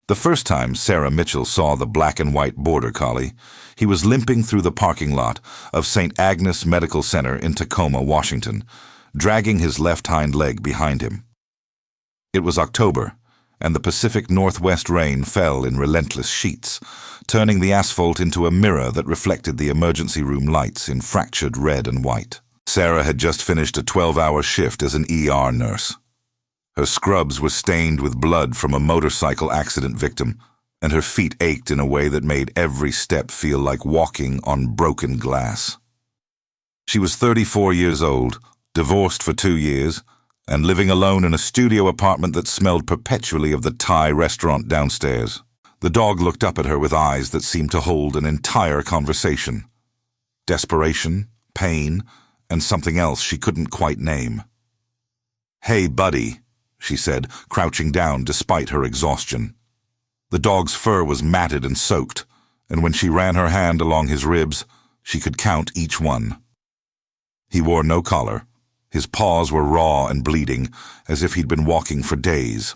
The first time Sarah Mitchell saw the black and white border collie, he was limping through the parking lot of St. Agnes Medical Center in Tacoma, Washington, dragging his left hind leg behind him. It was October, and the Pacific Northwest rain fell in relentless sheets, turning the asphalt into a mirror that reflected the emergency room lights in fractured red and white. Sarah had just finished a 12-hour shift as an ER nurse. Her scrubs were stained with blood from a motorcycle accident victim, and her feet ached in a way that made every step feel like walking on broken glass. She was 34 years old, divorced for 2 years, and living alone in a studio apartment that smelled perpetually of the Thai restaurant downstairs. The dog looked up at her with eyes that seemed to hold an entire conversation. Desperation, pain, and something else she couldn't quite name. "Hey, buddy," she said, crouching down despite her exhaustion. The dog's fur was matted and soaked, and when she ran her hand along his ribs, she could count each one. He wore no collar. His paws were raw and bleeding, as if he'd been walking for days.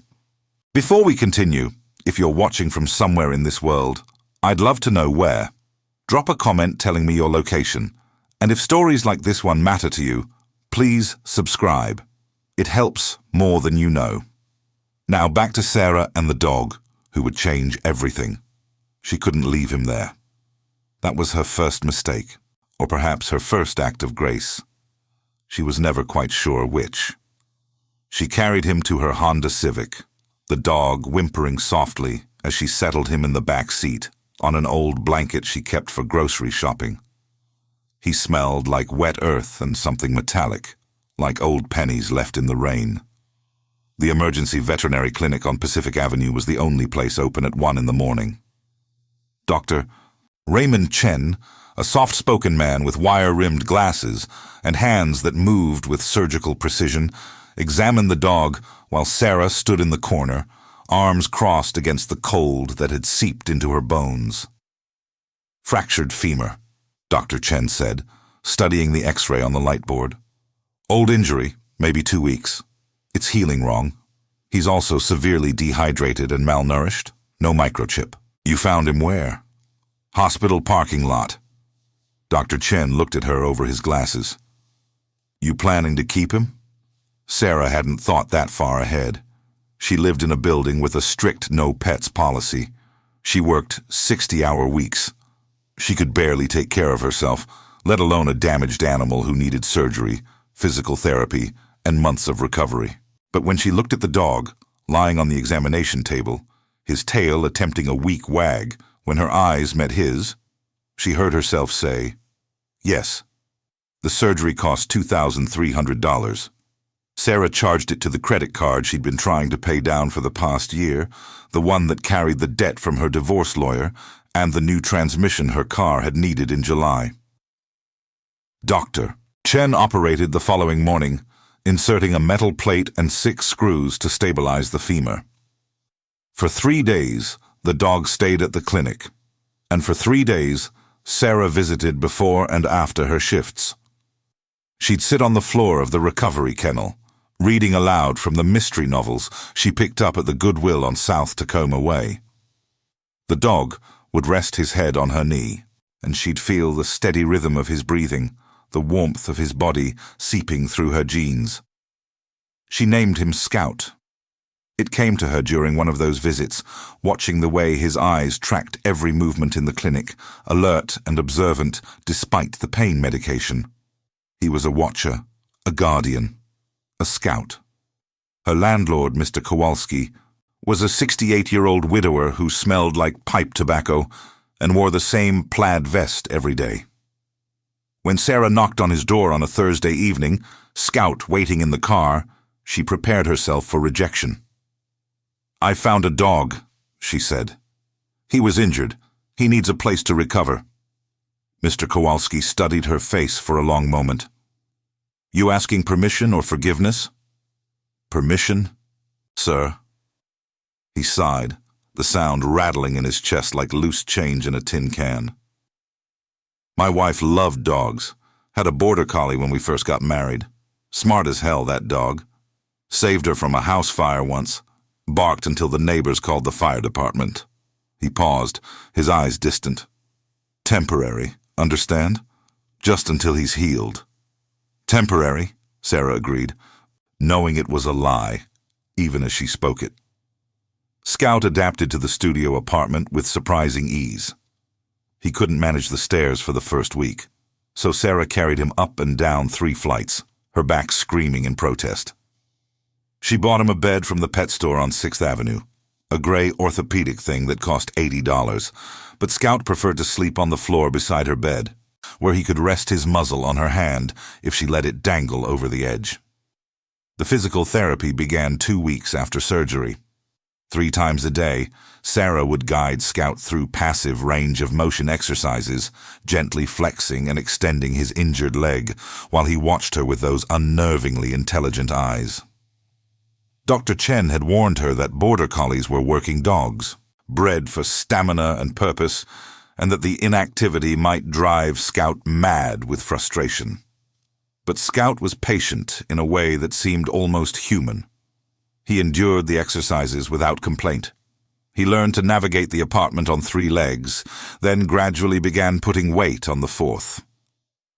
"Before we continue, if you're watching from somewhere in this world, I'd love to know where. Drop a comment telling me your location, and if stories like this one matter to you, please subscribe. It helps more than you know." Now back to Sarah and the dog, who would change everything. She couldn't leave him there. That was her first mistake, or perhaps her first act of grace. She was never quite sure which. She carried him to her Honda Civic, the dog whimpering softly as she settled him in the back seat on an old blanket she kept for grocery shopping. He smelled like wet earth and something metallic, like old pennies left in the rain. The emergency veterinary clinic on Pacific Avenue was the only place open at 1 in the morning. Dr. Raymond Chen, a soft-spoken man with wire-rimmed glasses and hands that moved with surgical precision, examined the dog while Sarah stood in the corner, arms crossed against the cold that had seeped into her bones. "Fractured femur," Dr. Chen said, studying the X-ray on the lightboard. "Old injury, maybe 2 weeks. It's healing wrong. He's also severely dehydrated and malnourished. No microchip." "You found him where?" "Hospital parking lot." Dr. Chen looked at her over his glasses. "You planning to keep him?" Sarah hadn't thought that far ahead. She lived in a building with a strict no-pets policy. She worked 60-hour weeks. She could barely take care of herself, let alone a damaged animal who needed surgery, physical therapy, and months of recovery. But when she looked at the dog, lying on the examination table, his tail attempting a weak wag, when her eyes met his, she heard herself say, "Yes." The surgery cost $2,300. Sarah charged it to the credit card she'd been trying to pay down for the past year, the one that carried the debt from her divorce lawyer and the new transmission her car had needed in July. Dr. Chen operated the following morning, inserting a metal plate and 6 screws to stabilize the femur. For 3 days, the dog stayed at the clinic, and for 3 days, Sarah visited before and after her shifts. She'd sit on the floor of the recovery kennel, reading aloud from the mystery novels she picked up at the Goodwill on South Tacoma Way. The dog would rest his head on her knee, and she'd feel the steady rhythm of his breathing, the warmth of his body seeping through her jeans. She named him Scout. It came to her during one of those visits, watching the way his eyes tracked every movement in the clinic, alert and observant despite the pain medication. He was a watcher, a guardian, a scout. Her landlord, Mr. Kowalski, was a 68-year-old widower who smelled like pipe tobacco and wore the same plaid vest every day. When Sarah knocked on his door on a Thursday evening, Scout waiting in the car, she prepared herself for rejection. "I found a dog," she said. "He was injured. He needs a place to recover." Mr. Kowalski studied her face for a long moment. "You asking permission or forgiveness?" "Permission, sir." He sighed, the sound rattling in his chest like loose change in a tin can. "My wife loved dogs. Had a border collie when we first got married. Smart as hell, that dog. Saved her from a house fire once. barked until the neighbors called the fire department. He paused, his eyes distant. Temporary, understand? Just until he's healed. Temporary, Sarah agreed, knowing it was a lie, even as she spoke it. Scout adapted to the studio apartment with surprising ease. He couldn't manage the stairs for the first week, so Sarah carried him up and down 3 flights, her back screaming in protest. She bought him a bed from the pet store on 6th Avenue, a gray orthopedic thing that cost $80, but Scout preferred to sleep on the floor beside her bed, where he could rest his muzzle on her hand if she let it dangle over the edge. The physical therapy began 2 weeks after surgery. 3 times a day, Sarah would guide Scout through passive range of motion exercises, gently flexing and extending his injured leg, while he watched her with those unnervingly intelligent eyes. Dr. Chen had warned her that border collies were working dogs, bred for stamina and purpose, and that the inactivity might drive Scout mad with frustration. But Scout was patient in a way that seemed almost human. He endured the exercises without complaint. He learned to navigate the apartment on 3 legs, then gradually began putting weight on the 4th.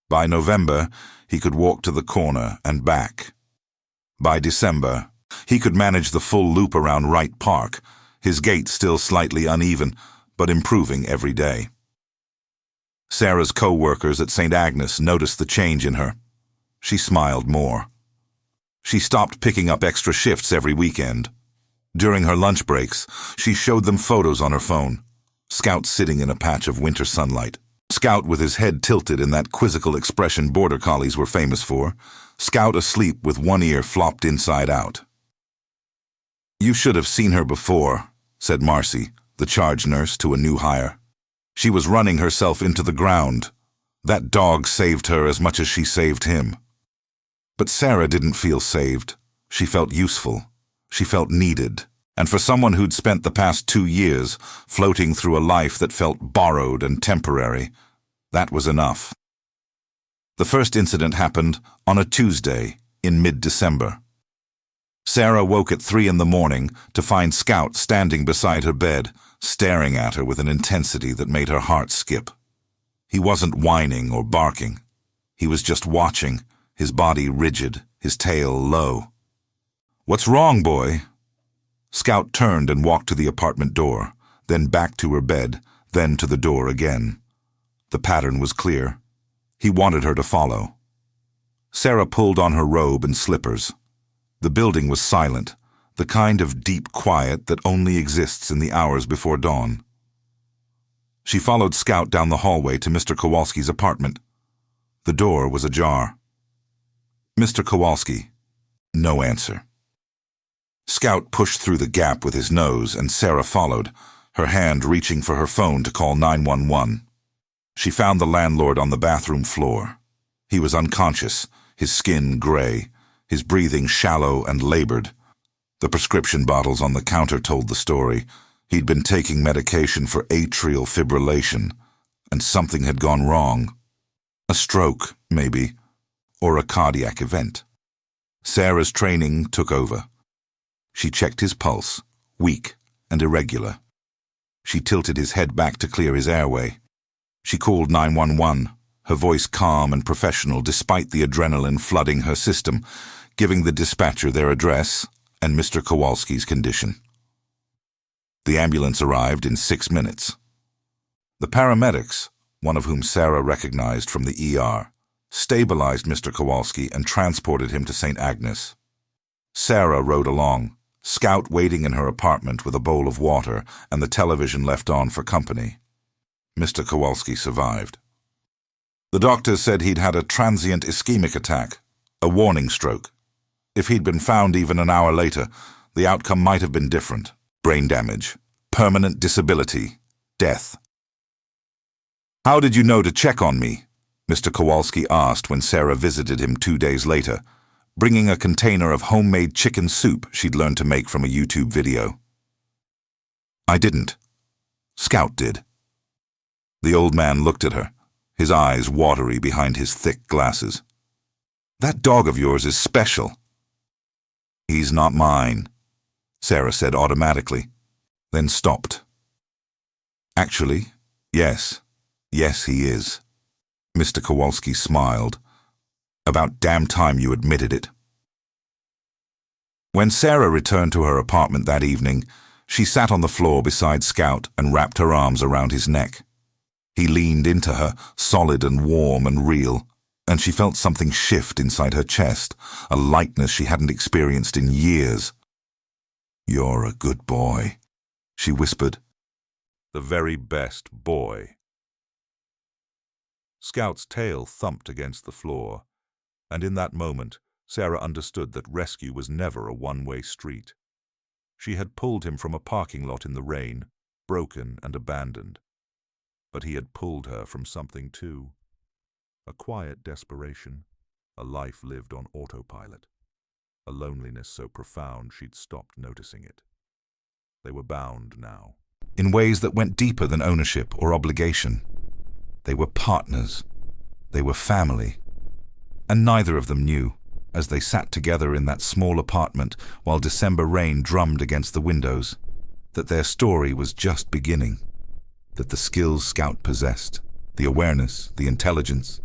By November, he could walk to the corner and back. By December, he could manage the full loop around Wright Park, his gait still slightly uneven, but improving every day. Sarah's co-workers at St. Agnes noticed the change in her. She smiled more. She stopped picking up extra shifts every weekend. During her lunch breaks, she showed them photos on her phone. Scout sitting in a patch of winter sunlight. Scout with his head tilted in that quizzical expression border collies were famous for. Scout asleep with one ear flopped inside out. "You should have seen her before," said Marcy, the charge nurse, to a new hire. "She was running herself into the ground. That dog saved her as much as she saved him." But Sarah didn't feel saved. She felt useful. She felt needed. And for someone who'd spent the past 2 years floating through a life that felt borrowed and temporary, that was enough. The first incident happened on a Tuesday in mid-December. Sarah woke at 3 in the morning to find Scout standing beside her bed, staring at her with an intensity that made her heart skip. He wasn't whining or barking. He was just watching, his body rigid, his tail low. "What's wrong, boy?" Scout turned and walked to the apartment door, then back to her bed, then to the door again. The pattern was clear. He wanted her to follow. Sarah pulled on her robe and slippers. The building was silent, the kind of deep quiet that only exists in the hours before dawn. She followed Scout down the hallway to Mr. Kowalski's apartment. The door was ajar. "Mr. Kowalski." No answer. Scout pushed through the gap with his nose, and Sarah followed, her hand reaching for her phone to call 911. She found the landlord on the bathroom floor. He was unconscious, his skin gray, his breathing shallow and labored. The prescription bottles on the counter told the story. He'd been taking medication for atrial fibrillation, and something had gone wrong. A stroke, maybe, or a cardiac event. Sarah's training took over. She checked his pulse, weak and irregular. She tilted his head back to clear his airway. She called 911, her voice calm and professional despite the adrenaline flooding her system, giving the dispatcher their address and Mr. Kowalski's condition. The ambulance arrived in 6 minutes. The paramedics, one of whom Sarah recognized from the ER, stabilized Mr. Kowalski and transported him to St. Agnes. Sarah rode along, Scout waiting in her apartment with a bowl of water and the television left on for company. Mr. Kowalski survived. The doctor said he'd had a transient ischemic attack, a warning stroke. If he'd been found even an hour later, the outcome might have been different. Brain damage, permanent disability, death. "How did you know to check on me?" Mr. Kowalski asked when Sarah visited him 2 days later, bringing a container of homemade chicken soup she'd learned to make from a YouTube video. "I didn't. Scout did." The old man looked at her, his eyes watery behind his thick glasses. "That dog of yours is special." "He's not mine." Sarah said automatically, then stopped. Actually, yes. Yes, he is. Mr. Kowalski smiled. About damn time you admitted it. When Sarah returned to her apartment that evening, she sat on the floor beside Scout and wrapped her arms around his neck. He leaned into her, solid and warm and real, and she felt something shift inside her chest, a lightness she hadn't experienced in years. "You're a good boy," she whispered. "The very best boy." Scout's tail thumped against the floor, and in that moment, Sarah understood that rescue was never a one-way street. She had pulled him from a parking lot in the rain, broken and abandoned. But he had pulled her from something too. A quiet desperation, a life lived on autopilot, a loneliness so profound she'd stopped noticing it. They were bound now, in ways that went deeper than ownership or obligation. They were partners. They were family. And neither of them knew, as they sat together in that small apartment while December rain drummed against the windows, that their story was just beginning, that the skills Scout possessed, the awareness, the intelligence,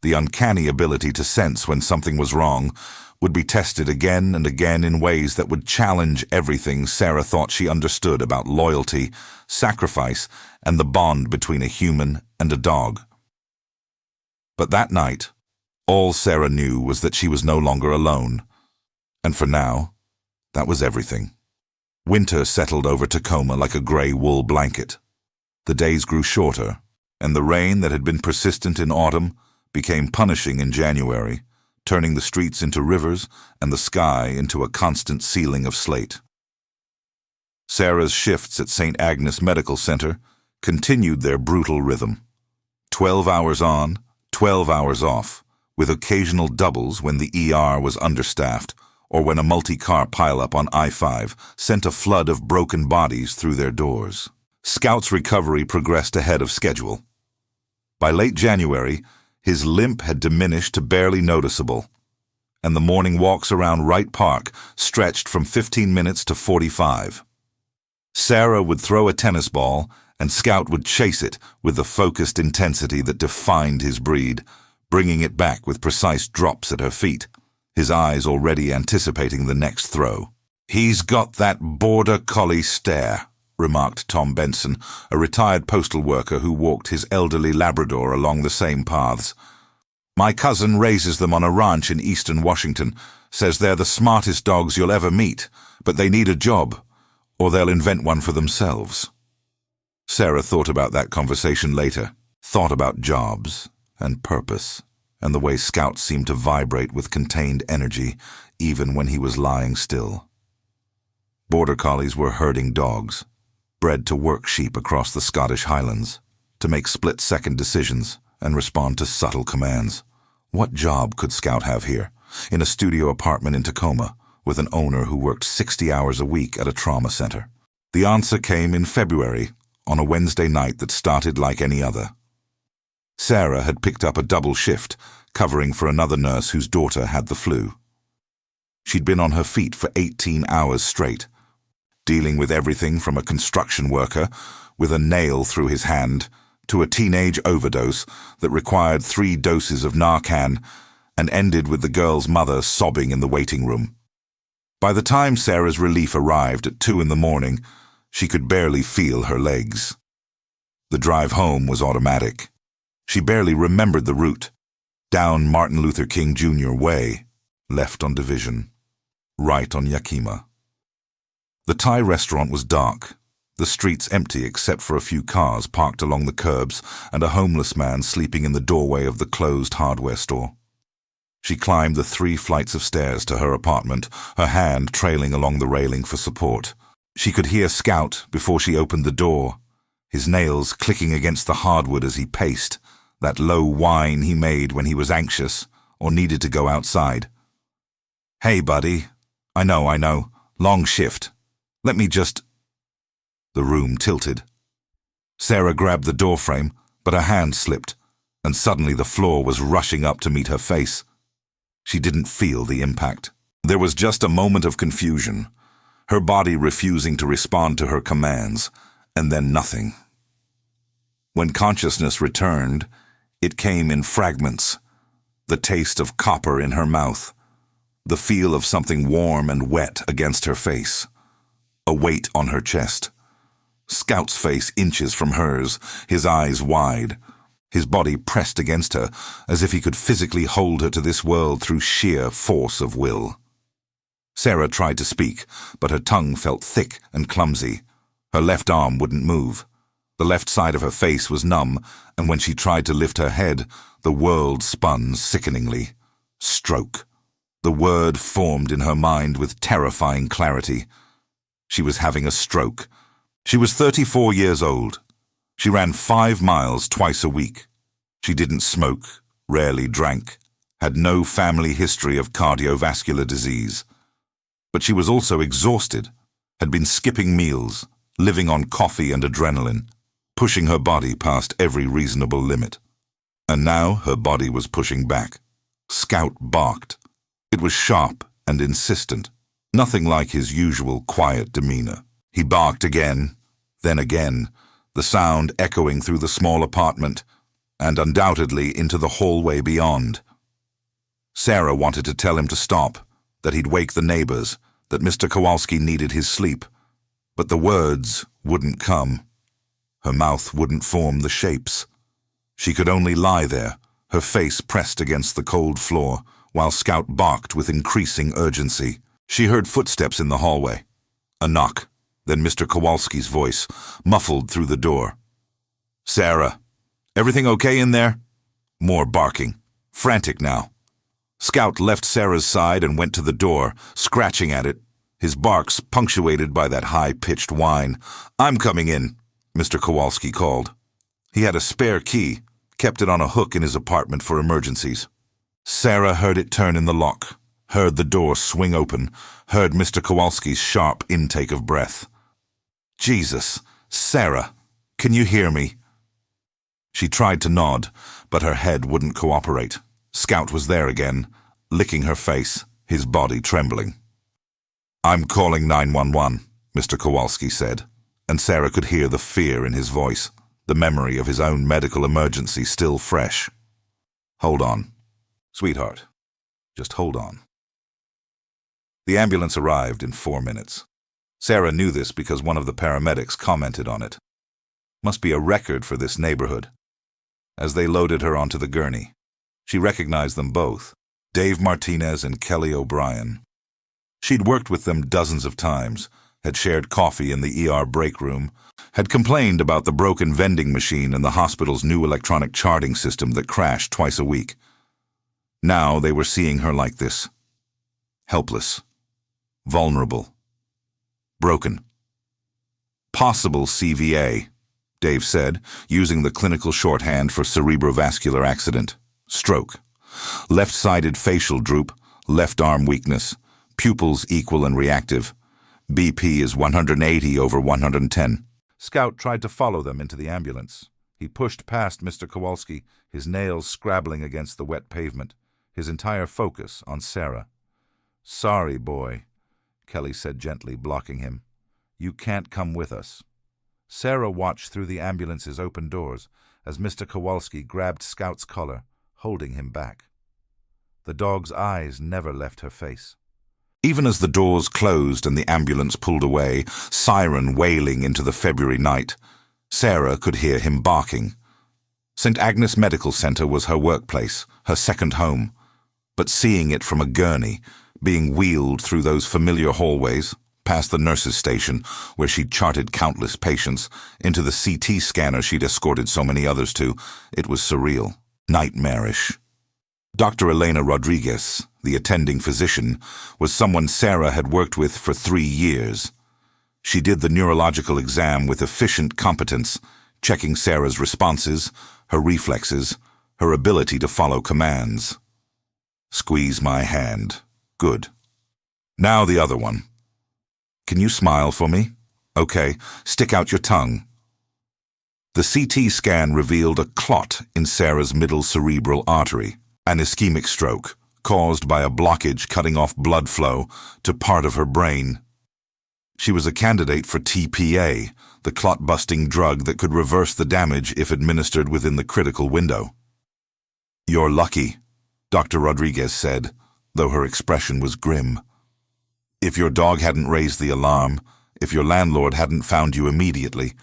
the uncanny ability to sense when something was wrong, would be tested again and again in ways that would challenge everything Sarah thought she understood about loyalty, sacrifice, and the bond between a human and a dog. But that night, all Sarah knew was that she was no longer alone. And for now, that was everything. Winter settled over Tacoma like a gray wool blanket. The days grew shorter, and the rain that had been persistent in autumn became punishing in January, turning the streets into rivers and the sky into a constant ceiling of slate. Sarah's shifts at St. Agnes Medical Center continued their brutal rhythm. 12 hours on, 12 hours off, with occasional doubles when the ER was understaffed or when a multi-car pileup on I-5 sent a flood of broken bodies through their doors. Scout's recovery progressed ahead of schedule. By late January, his limp had diminished to barely noticeable, and the morning walks around Wright Park stretched from 15 minutes to 45. Sarah would throw a tennis ball, and Scout would chase it with the focused intensity that defined his breed, bringing it back with precise drops at her feet, his eyes already anticipating the next throw. "He's got that border collie stare," remarked Tom Benson, a retired postal worker who walked his elderly Labrador along the same paths. "My cousin raises them on a ranch in eastern Washington, says they're the smartest dogs you'll ever meet, but they need a job, or they'll invent one for themselves." Sarah thought about that conversation later, thought about jobs and purpose, and the way Scout seemed to vibrate with contained energy even when he was lying still. Border collies were herding dogs, bred to work sheep across the Scottish Highlands, to make split-second decisions and respond to subtle commands. What job could Scout have here, in a studio apartment in Tacoma, with an owner who worked 60 hours a week at a trauma center? The answer came in February, on a Wednesday night that started like any other. Sarah had picked up a double shift, covering for another nurse whose daughter had the flu. She'd been on her feet for 18 hours straight, dealing with everything from a construction worker with a nail through his hand to a teenage overdose that required 3 doses of Narcan and ended with the girl's mother sobbing in the waiting room. By the time Sarah's relief arrived at 2 a.m, she could barely feel her legs. The drive home was automatic. She barely remembered the route, down Martin Luther King Jr. Way, left on Division, right on Yakima. The Thai restaurant was dark, the streets empty except for a few cars parked along the curbs and a homeless man sleeping in the doorway of the closed hardware store. She climbed the 3 flights of stairs to her apartment, her hand trailing along the railing for support. She could hear Scout before she opened the door, his nails clicking against the hardwood as he paced, that low whine he made when he was anxious or needed to go outside. "Hey, buddy. I know. Long shift. Let me just—" The room tilted. Sarah grabbed the doorframe, but her hand slipped, and suddenly the floor was rushing up to meet her face. She didn't feel the impact. There was just a moment of confusion. her body refusing to respond to her commands, and then nothing. When consciousness returned, it came in fragments, the taste of copper in her mouth, the feel of something warm and wet against her face, a weight on her chest. Scout's face inches from hers, his eyes wide, his body pressed against her, as if he could physically hold her to this world through sheer force of will. Sarah tried to speak, but her tongue felt thick and clumsy. Her left arm wouldn't move. The left side of her face was numb, and when she tried to lift her head, the world spun sickeningly. Stroke. The word formed in her mind with terrifying clarity. She was having a stroke. She was 34 years old. She ran 5 miles twice a week. She didn't smoke, rarely drank, had no family history of cardiovascular disease. But she was also exhausted, had been skipping meals, living on coffee and adrenaline, pushing her body past every reasonable limit. And now her body was pushing back. Scout barked. It was sharp and insistent, nothing like his usual quiet demeanor. He barked again, then again, the sound echoing through the small apartment, and undoubtedly into the hallway beyond. Sarah wanted to tell him to stop, that he'd wake the neighbors, that Mr. Kowalski needed his sleep, but the words wouldn't come. Her mouth wouldn't form the shapes. She could only lie there, her face pressed against the cold floor, while Scout barked with increasing urgency. She heard footsteps in the hallway. A knock, then Mr. Kowalski's voice, muffled through the door. "Sarah, everything okay in there?" More barking, frantic now. Scout left Sarah's side and went to the door, scratching at it, his barks punctuated by that high-pitched whine. "I'm coming in," Mr. Kowalski called. He had a spare key, kept it on a hook in his apartment for emergencies. Sarah heard it turn in the lock, heard the door swing open, heard Mr. Kowalski's sharp intake of breath. "Jesus, Sarah, can you hear me?" She tried to nod, but her head wouldn't cooperate. Scout was there again, licking her face, his body trembling. "I'm calling 911, Mr. Kowalski said, and Sarah could hear the fear in his voice, the memory of his own medical emergency still fresh. "Hold on. Sweetheart, just hold on." The ambulance arrived in 4 minutes. Sarah knew this because one of the paramedics commented on it. Must be a record for this neighborhood. As they loaded her onto the gurney, she recognized them both, Dave Martinez and Kelly O'Brien. She'd worked with them dozens of times, had shared coffee in the ER break room, had complained about the broken vending machine and the hospital's new electronic charting system that crashed twice a week. Now they were seeing her like this. Helpless. Vulnerable. Broken. Possible CVA, Dave said, using the clinical shorthand for cerebrovascular accident. Stroke. Left-sided facial droop, left arm weakness, pupils equal and reactive. BP is 180 over 110. Scout tried to follow them into the ambulance. He pushed past Mr. Kowalski, his nails scrabbling against the wet pavement, his entire focus on Sarah. "Sorry, boy," Kelly said gently, blocking him. "You can't come with us." Sarah watched through the ambulance's open doors as Mr. Kowalski grabbed Scout's collar, holding him back. The dog's eyes never left her face. Even as the doors closed and the ambulance pulled away, siren wailing into the February night, Sarah could hear him barking. St. Agnes Medical Center was her workplace, her second home. But seeing it from a gurney, being wheeled through those familiar hallways, past the nurse's station, where she'd charted countless patients, into the CT scanner she'd escorted so many others to, it was surreal, nightmarish. Dr. Elena Rodriguez, the attending physician, was someone Sarah had worked with for 3 years. She did the neurological exam with efficient competence, checking Sarah's responses, her reflexes, her ability to follow commands. "Squeeze my hand. Good. Now the other one. Can you smile for me? Okay, stick out your tongue." The CT scan revealed a clot in Sarah's middle cerebral artery, an ischemic stroke, caused by a blockage cutting off blood flow to part of her brain. She was a candidate for TPA, the clot-busting drug that could reverse the damage if administered within the critical window. "You're lucky," Dr. Rodriguez said, though her expression was grim. "If your dog hadn't raised the alarm, if your landlord hadn't found you immediately,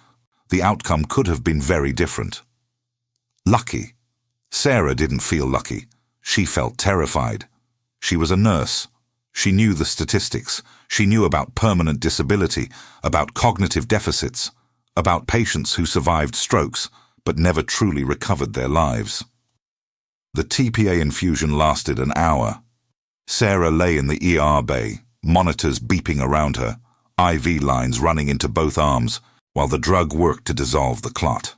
the outcome could have been very different." Lucky. Sarah didn't feel lucky. She felt terrified. She was a nurse. She knew the statistics. She knew about permanent disability, about cognitive deficits, about patients who survived strokes but never truly recovered their lives. The TPA infusion lasted an hour. Sarah lay in the ER bay, monitors beeping around her, IV lines running into both arms, while the drug worked to dissolve the clot.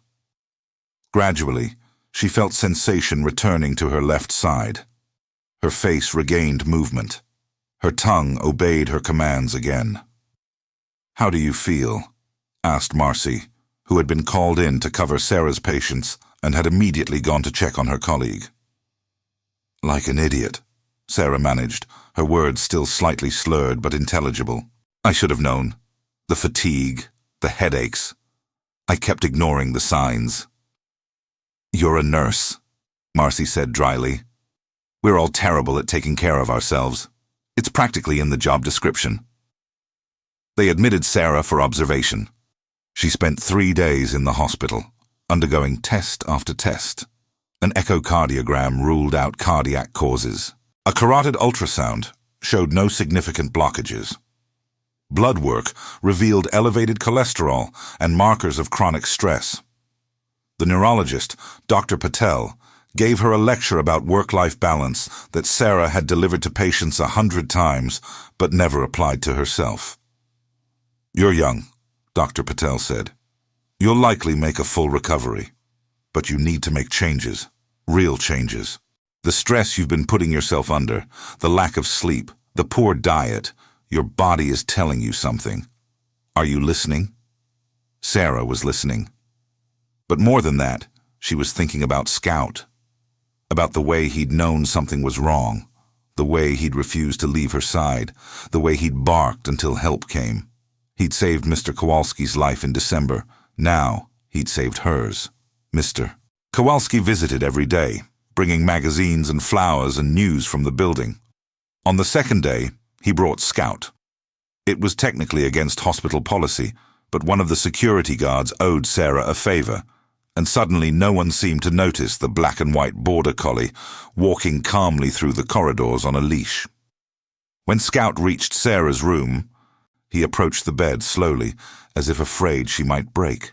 Gradually, she felt sensation returning to her left side. Her face regained movement. Her tongue obeyed her commands again. "How do you feel?" asked Marcy, who had been called in to cover Sarah's patients and had immediately gone to check on her colleague. "Like an idiot," Sarah managed, her words still slightly slurred but intelligible. "I should have known. The fatigue, the headaches. I kept ignoring the signs." "You're a nurse," Marcy said dryly. "We're all terrible at taking care of ourselves. It's practically in the job description." They admitted Sarah for observation. She spent 3 days in the hospital, undergoing test after test. An echocardiogram ruled out cardiac causes. A carotid ultrasound showed no significant blockages. Blood work revealed elevated cholesterol and markers of chronic stress. The neurologist, Dr. Patel, gave her a lecture about work-life balance that Sarah had delivered to patients 100 times but never applied to herself. "You're young," Dr. Patel said. "You'll likely make a full recovery. But you need to make changes, real changes. The stress you've been putting yourself under, the lack of sleep, the poor diet, your body is telling you something. Are you listening?" Sarah was listening. But more than that, she was thinking about Scout, about the way he'd known something was wrong, the way he'd refused to leave her side, the way he'd barked until help came. He'd saved Mr. Kowalski's life in December. Now he'd saved hers. Mr. Kowalski visited every day, bringing magazines and flowers and news from the building. On the second day, he brought Scout. It was technically against hospital policy, but one of the security guards owed Sarah a favor, and suddenly no one seemed to notice the black and white border collie walking calmly through the corridors on a leash. When Scout reached Sarah's room, he approached the bed slowly, as if afraid she might break.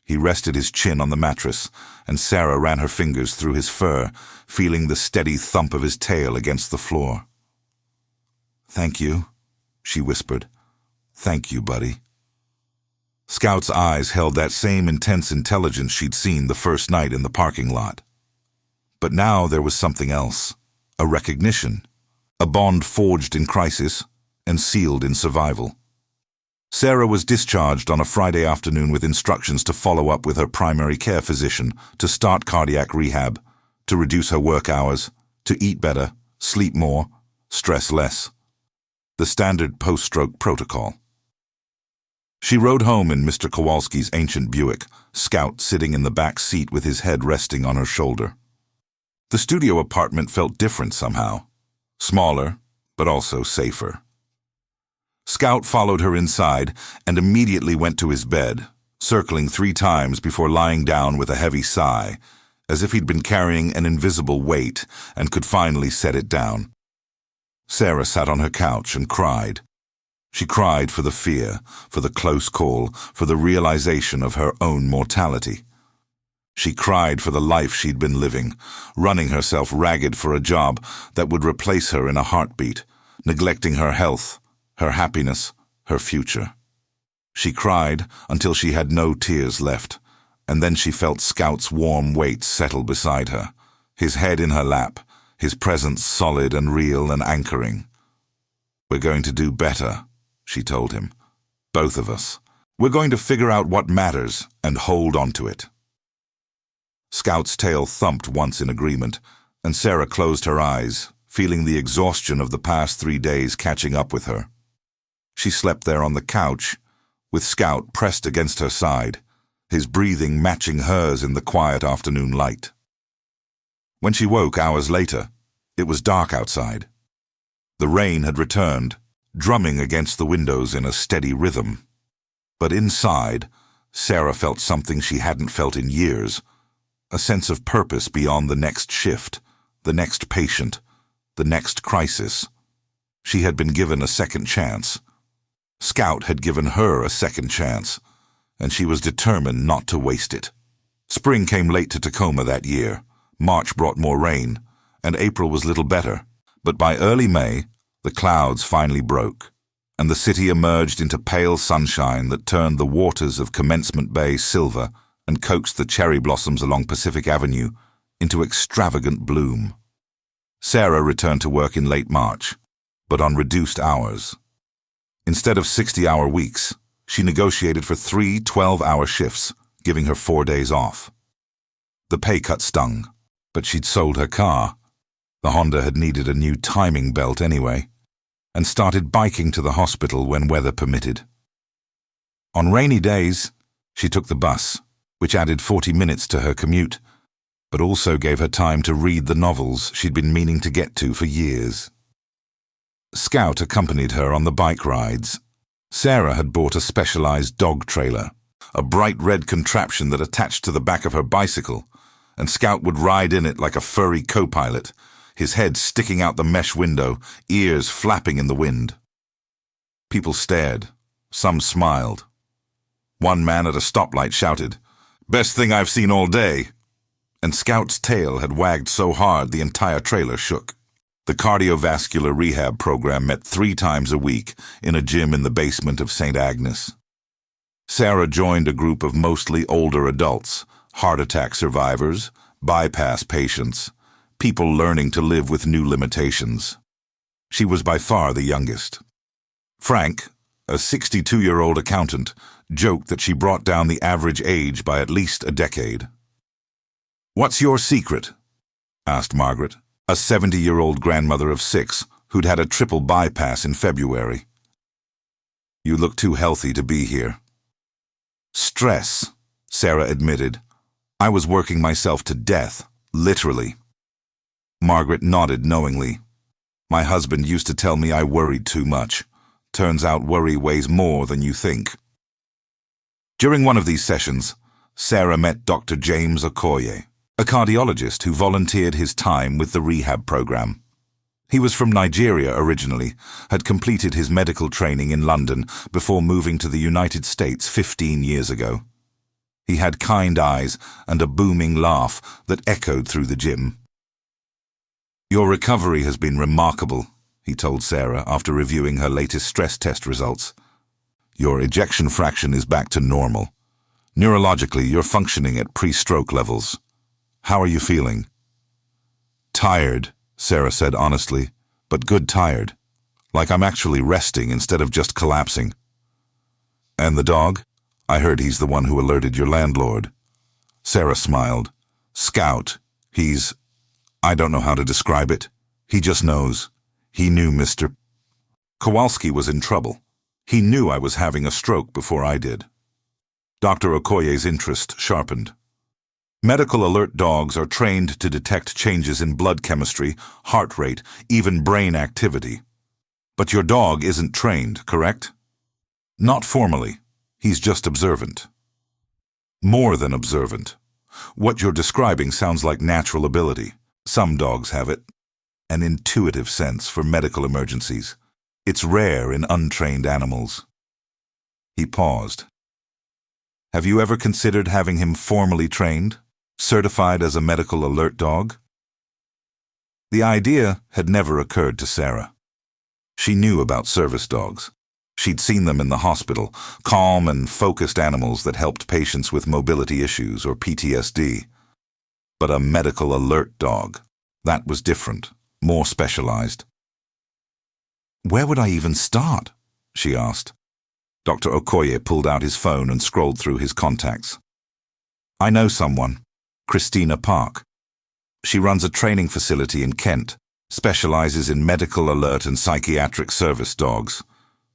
He rested his chin on the mattress, and Sarah ran her fingers through his fur, feeling the steady thump of his tail against the floor. "Thank you," she whispered. "Thank you, buddy." Scout's eyes held that same intense intelligence she'd seen the first night in the parking lot. But now there was something else, a recognition, a bond forged in crisis and sealed in survival. Sarah was discharged on a Friday afternoon with instructions to follow up with her primary care physician, to start cardiac rehab, to reduce her work hours, to eat better, sleep more, stress less. The standard post-stroke protocol. She rode home in Mr. Kowalski's ancient Buick, Scout sitting in the back seat with his head resting on her shoulder. The studio apartment felt different somehow. Smaller, but also safer. Scout followed her inside and immediately went to his bed, circling 3 times before lying down with a heavy sigh, as if he'd been carrying an invisible weight and could finally set it down. Sarah sat on her couch and cried. She cried for the fear, for the close call, for the realization of her own mortality. She cried for the life she'd been living, running herself ragged for a job that would replace her in a heartbeat, neglecting her health, her happiness, her future. She cried until she had no tears left, and then she felt Scout's warm weight settle beside her, his head in her lap, his presence solid and real and anchoring. "We're going to do better," she told him. "Both of us. We're going to figure out what matters and hold on to it." Scout's tail thumped once in agreement, and Sarah closed her eyes, feeling the exhaustion of the past 3 days catching up with her. She slept there on the couch, with Scout pressed against her side, his breathing matching hers in the quiet afternoon light. When she woke hours later, it was dark outside. The rain had returned, drumming against the windows in a steady rhythm. But inside, Sarah felt something she hadn't felt in years, a sense of purpose beyond the next shift, the next patient, the next crisis. She had been given a second chance. Scout had given her a second chance, and she was determined not to waste it. Spring came late to Tacoma that year. March brought more rain, and April was little better. But by early May, the clouds finally broke, and the city emerged into pale sunshine that turned the waters of Commencement Bay silver and coaxed the cherry blossoms along Pacific Avenue into extravagant bloom. Sarah returned to work in late March, but on reduced hours. Instead of 60-hour weeks, she negotiated for 3 12-hour shifts, giving her 4 days off. The pay cut stung, but she'd sold her car. The Honda had needed a new timing belt anyway, and started biking to the hospital when weather permitted. On rainy days, she took the bus, which added 40 minutes to her commute, but also gave her time to read the novels she'd been meaning to get to for years. Scout accompanied her on the bike rides. Sarah had bought a specialized dog trailer, a bright red contraption that attached to the back of her bicycle, and Scout would ride in it like a furry co-pilot, his head sticking out the mesh window, ears flapping in the wind. People stared. Some smiled. One man at a stoplight shouted, "Best thing I've seen all day," and Scout's tail had wagged so hard the entire trailer shook. The cardiovascular rehab program met 3 times a week in a gym in the basement of St. Agnes. Sarah joined a group of mostly older adults, heart attack survivors, bypass patients, people learning to live with new limitations. She was by far the youngest. Frank, a 62-year-old accountant, joked that she brought down the average age by at least a decade. "What's your secret?" asked Margaret, a 70-year-old grandmother of 6 who'd had a triple bypass in February. "You look too healthy to be here." "Stress," Sarah admitted. "I was working myself to death, literally." Margaret nodded knowingly. "My husband used to tell me I worried too much. Turns out worry weighs more than you think." During one of these sessions, Sarah met Dr. James Okoye, a cardiologist who volunteered his time with the rehab program. He was from Nigeria originally, had completed his medical training in London before moving to the United States 15 years ago. He had kind eyes and a booming laugh that echoed through the gym. "Your recovery has been remarkable," he told Sarah after reviewing her latest stress test results. "Your ejection fraction is back to normal. Neurologically, you're functioning at pre-stroke levels. How are you feeling?" "Tired," Sarah said honestly, "but good tired. Like I'm actually resting instead of just collapsing." "And the dog? I heard he's the one who alerted your landlord." Sarah smiled. "Scout. I don't know how to describe it. He just knows. He knew Mr. Kowalski was in trouble. He knew I was having a stroke before I did." Dr. Okoye's interest sharpened. "Medical alert dogs are trained to detect changes in blood chemistry, heart rate, even brain activity. But your dog isn't trained, correct?" "Not formally. He's just observant." "More than observant. What you're describing sounds like natural ability. Some dogs have it. An intuitive sense for medical emergencies. It's rare in untrained animals." He paused. "Have you ever considered having him formally trained? Certified as a medical alert dog?" The idea had never occurred to Sarah. She knew about service dogs. She'd seen them in the hospital, calm and focused animals that helped patients with mobility issues or PTSD. But a medical alert dog, that was different, more specialized. "Where would I even start?" she asked. Dr. Okoye pulled out his phone and scrolled through his contacts. "I know someone, Christina Park. She runs a training facility in Kent, specializes in medical alert and psychiatric service dogs.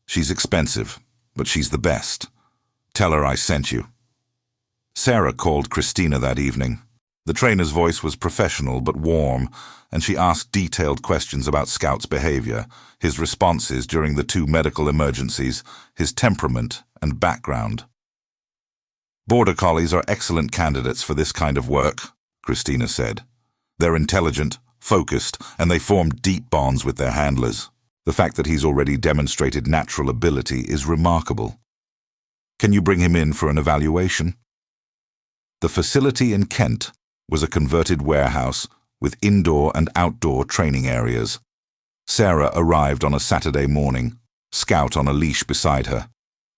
She's expensive, but she's the best. Tell her I sent you." Sarah called Christina that evening. The trainer's voice was professional but warm, and she asked detailed questions about Scout's behavior, his responses during the 2 medical emergencies, his temperament and background. "Border Collies are excellent candidates for this kind of work," Christina said. "They're intelligent, focused, and they form deep bonds with their handlers. The fact that he's already demonstrated natural ability is remarkable. Can you bring him in for an evaluation?" The facility in Kent was a converted warehouse with indoor and outdoor training areas. Sarah arrived on a Saturday morning, Scout on a leash beside her,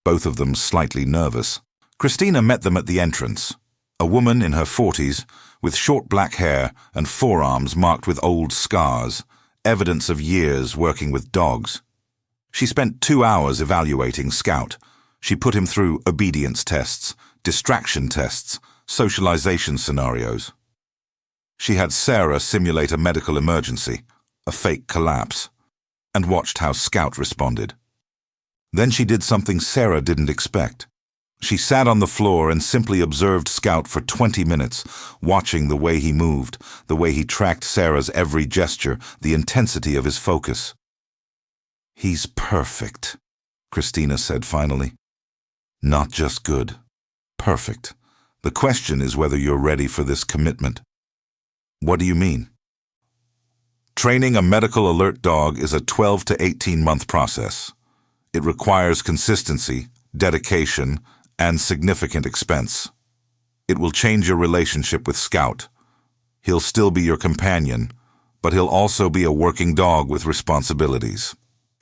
both of them slightly nervous. Christina met them at the entrance, a woman in her 40s with short black hair and forearms marked with old scars, evidence of years working with dogs. She spent 2 hours evaluating Scout. She put him through obedience tests, distraction tests, socialization scenarios. She had Sarah simulate a medical emergency, a fake collapse, and watched how Scout responded. Then she did something Sarah didn't expect. She sat on the floor and simply observed Scout for 20 minutes, watching the way he moved, the way he tracked Sarah's every gesture, the intensity of his focus. "He's perfect," Christina said finally. "Not just good. Perfect. The question is whether you're ready for this commitment." "What do you mean?" "Training a medical alert dog is a 12 to 18-month process. It requires consistency, dedication, and significant expense. It will change your relationship with Scout. He'll still be your companion, but he'll also be a working dog with responsibilities.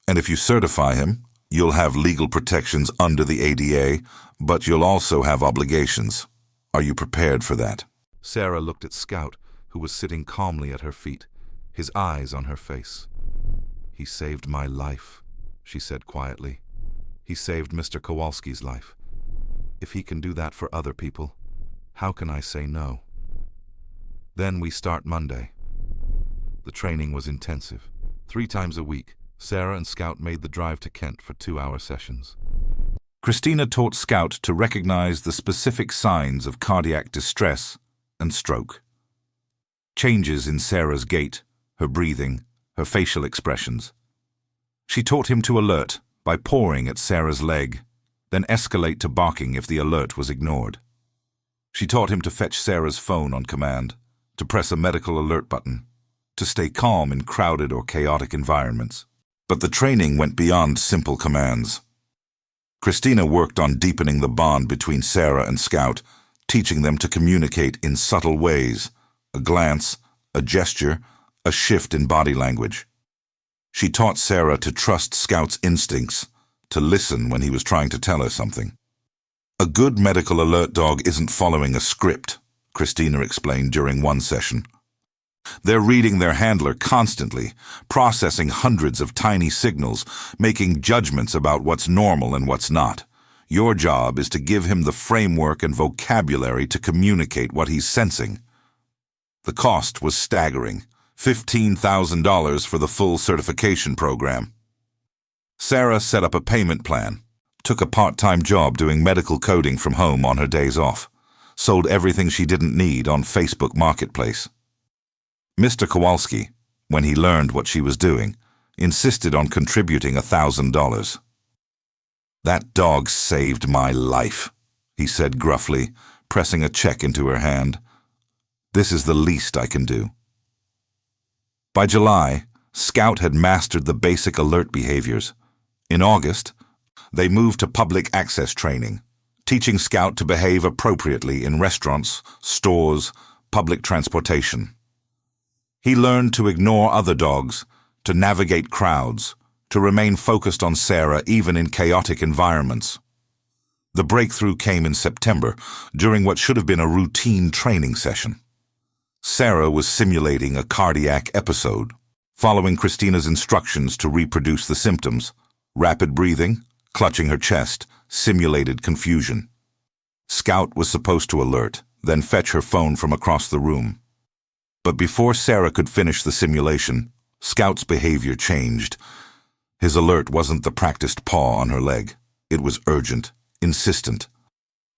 And if you certify him, you'll have legal protections under the ADA, but you'll also have obligations. Are you prepared for that?" Sarah looked at Scout, who was sitting calmly at her feet, his eyes on her face. "He saved my life," she said quietly. "He saved Mr. Kowalski's life. If he can do that for other people, how can I say no?" Then we start Monday. The training was intensive. 3 times a week, Sarah and Scout made the drive to Kent for 2-hour sessions. Christina taught Scout to recognize the specific signs of cardiac distress and stroke. Changes in Sarah's gait, her breathing, her facial expressions. She taught him to alert by pawing at Sarah's leg, then escalate to barking if the alert was ignored. She taught him to fetch Sarah's phone on command, to press a medical alert button, to stay calm in crowded or chaotic environments. But the training went beyond simple commands. Christina worked on deepening the bond between Sarah and Scout, teaching them to communicate in subtle ways, a glance, a gesture, a shift in body language. She taught Sarah to trust Scout's instincts, to listen when he was trying to tell her something. "A good medical alert dog isn't following a script," Christina explained during one session. "They're reading their handler constantly, processing hundreds of tiny signals, making judgments about what's normal and what's not. Your job is to give him the framework and vocabulary to communicate what he's sensing." The cost was staggering, $15,000 for the full certification program. Sarah set up a payment plan, took a part-time job doing medical coding from home on her days off, sold everything she didn't need on Facebook Marketplace. Mr. Kowalski, when he learned what she was doing, insisted on contributing $1,000. "That dog saved my life," he said gruffly, pressing a check into her hand. "This is the least I can do." By July, Scout had mastered the basic alert behaviors. In August, they moved to public access training, teaching Scout to behave appropriately in restaurants, stores, public transportation. He learned to ignore other dogs, to navigate crowds, to remain focused on Sarah even in chaotic environments. The breakthrough came in September, during what should have been a routine training session. Sarah was simulating a cardiac episode, following Christina's instructions to reproduce the symptoms: rapid breathing, clutching her chest, simulated confusion. Scout was supposed to alert, then fetch her phone from across the room. But before Sarah could finish the simulation, Scout's behavior changed. His alert wasn't the practiced paw on her leg. It was urgent, insistent.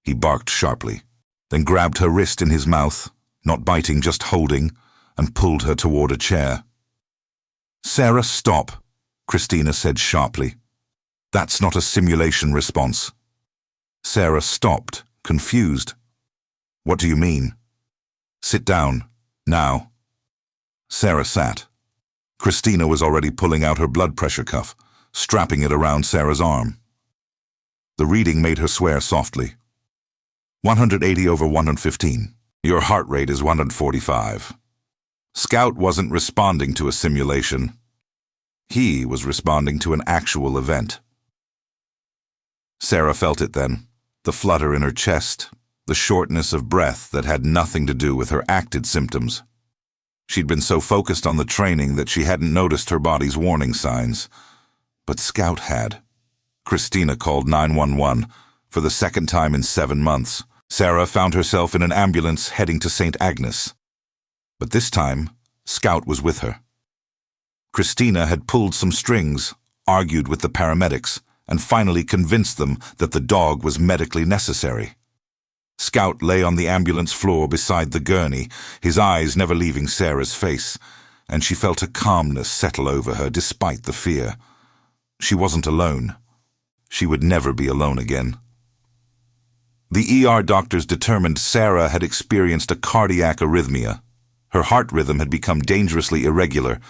He barked sharply, then grabbed her wrist in his mouth, not biting, just holding, and pulled her toward a chair. "Sarah, stop," Christina said sharply. "That's not a simulation response." Sarah stopped, confused. "What do you mean?" "Sit down, now." Sarah sat. Christina was already pulling out her blood pressure cuff, strapping it around Sarah's arm. The reading made her swear softly. 180 over 115. Your heart rate is 145. Scout wasn't responding to a simulation. He was responding to an actual event. Sarah felt it then, the flutter in her chest, the shortness of breath that had nothing to do with her acted symptoms. She'd been so focused on the training that she hadn't noticed her body's warning signs. But Scout had. Christina called 911 for the second time in 7 months. Sarah found herself in an ambulance heading to St. Agnes. But this time, Scout was with her. Christina had pulled some strings, argued with the paramedics, and finally convinced them that the dog was medically necessary. Scout lay on the ambulance floor beside the gurney, his eyes never leaving Sarah's face, and she felt a calmness settle over her despite the fear. She wasn't alone. She would never be alone again. The ER doctors determined Sarah had experienced a cardiac arrhythmia. Her heart rhythm had become dangerously irregular,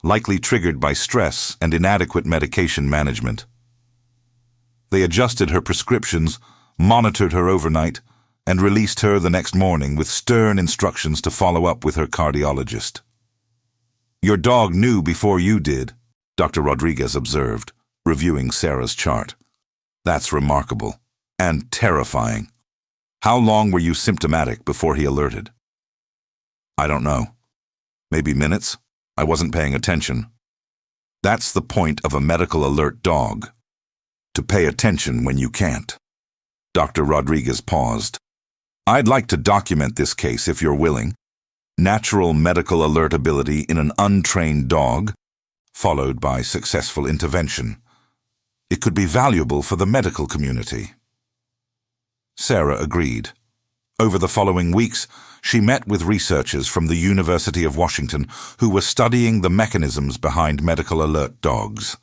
likely triggered by stress and inadequate medication management. They adjusted her prescriptions, monitored her overnight, and released her the next morning with stern instructions to follow up with her cardiologist. "Your dog knew before you did," Dr. Rodriguez observed, reviewing Sarah's chart. "That's remarkable and terrifying. How long were you symptomatic before he alerted?" "I don't know. Maybe minutes. I wasn't paying attention." That's the point of a medical alert dog. To pay attention when you can't. Dr. Rodriguez paused. "I'd like to document this case if you're willing. Natural medical alert ability in an untrained dog, followed by successful intervention. It could be valuable for the medical community." Sarah agreed. Over the following weeks, she met with researchers from the University of Washington who were studying the mechanisms behind medical alert dogs.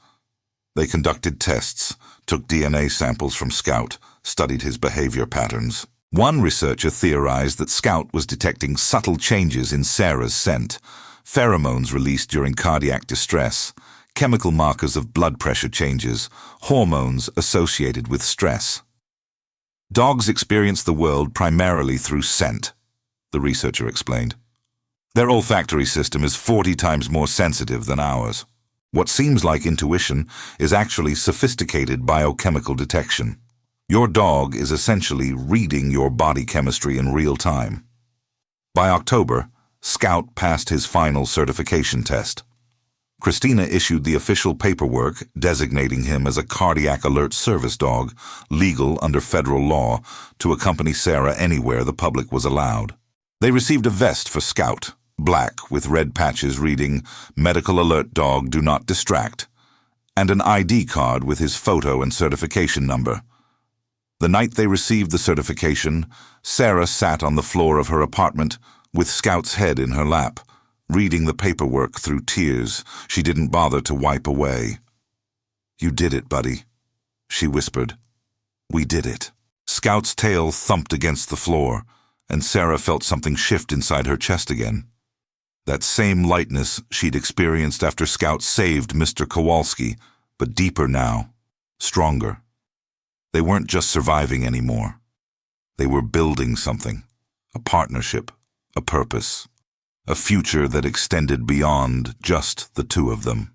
They conducted tests, took DNA samples from Scout, studied his behavior patterns. One researcher theorized that Scout was detecting subtle changes in Sarah's scent, pheromones released during cardiac distress, chemical markers of blood pressure changes, hormones associated with stress. "Dogs experience the world primarily through scent," the researcher explained. "Their olfactory system is 40 times more sensitive than ours. What seems like intuition is actually sophisticated biochemical detection. Your dog is essentially reading your body chemistry in real time." By October, Scout passed his final certification test. Christina issued the official paperwork designating him as a cardiac alert service dog, legal under federal law, to accompany Sarah anywhere the public was allowed. They received a vest for Scout, black with red patches reading, "Medical Alert Dog, Do Not Distract," and an ID card with his photo and certification number. The night they received the certification, Sarah sat on the floor of her apartment with Scout's head in her lap, reading the paperwork through tears she didn't bother to wipe away. "You did it, buddy," she whispered. "We did it." Scout's tail thumped against the floor, and Sarah felt something shift inside her chest again. That same lightness she'd experienced after Scout saved Mr. Kowalski, but deeper now, stronger. They weren't just surviving anymore. They were building something, a partnership, a purpose, a future that extended beyond just the two of them.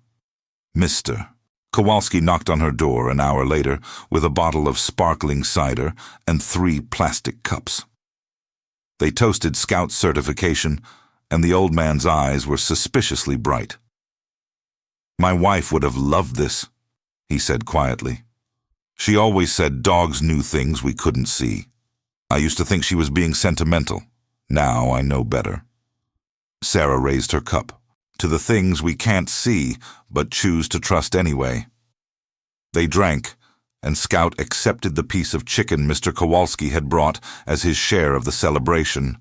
"Mr." Kowalski knocked on her door an hour later with a bottle of sparkling cider and 3 plastic cups. They toasted Scout's certification, and the old man's eyes were suspiciously bright. "My wife would have loved this," he said quietly. "She always said dogs knew things we couldn't see. I used to think she was being sentimental. Now I know better." Sarah raised her cup. "To the things we can't see, but choose to trust anyway." They drank, and Scout accepted the piece of chicken Mr. Kowalski had brought as his share of the celebration.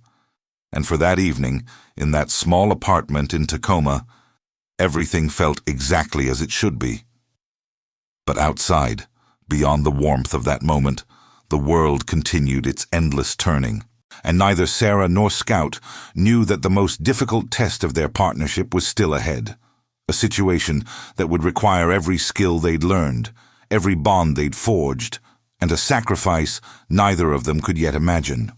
And for that evening, in that small apartment in Tacoma, everything felt exactly as it should be. But outside, beyond the warmth of that moment, the world continued its endless turning, and neither Sarah nor Scout knew that the most difficult test of their partnership was still ahead, a situation that would require every skill they'd learned, every bond they'd forged, and a sacrifice neither of them could yet imagine.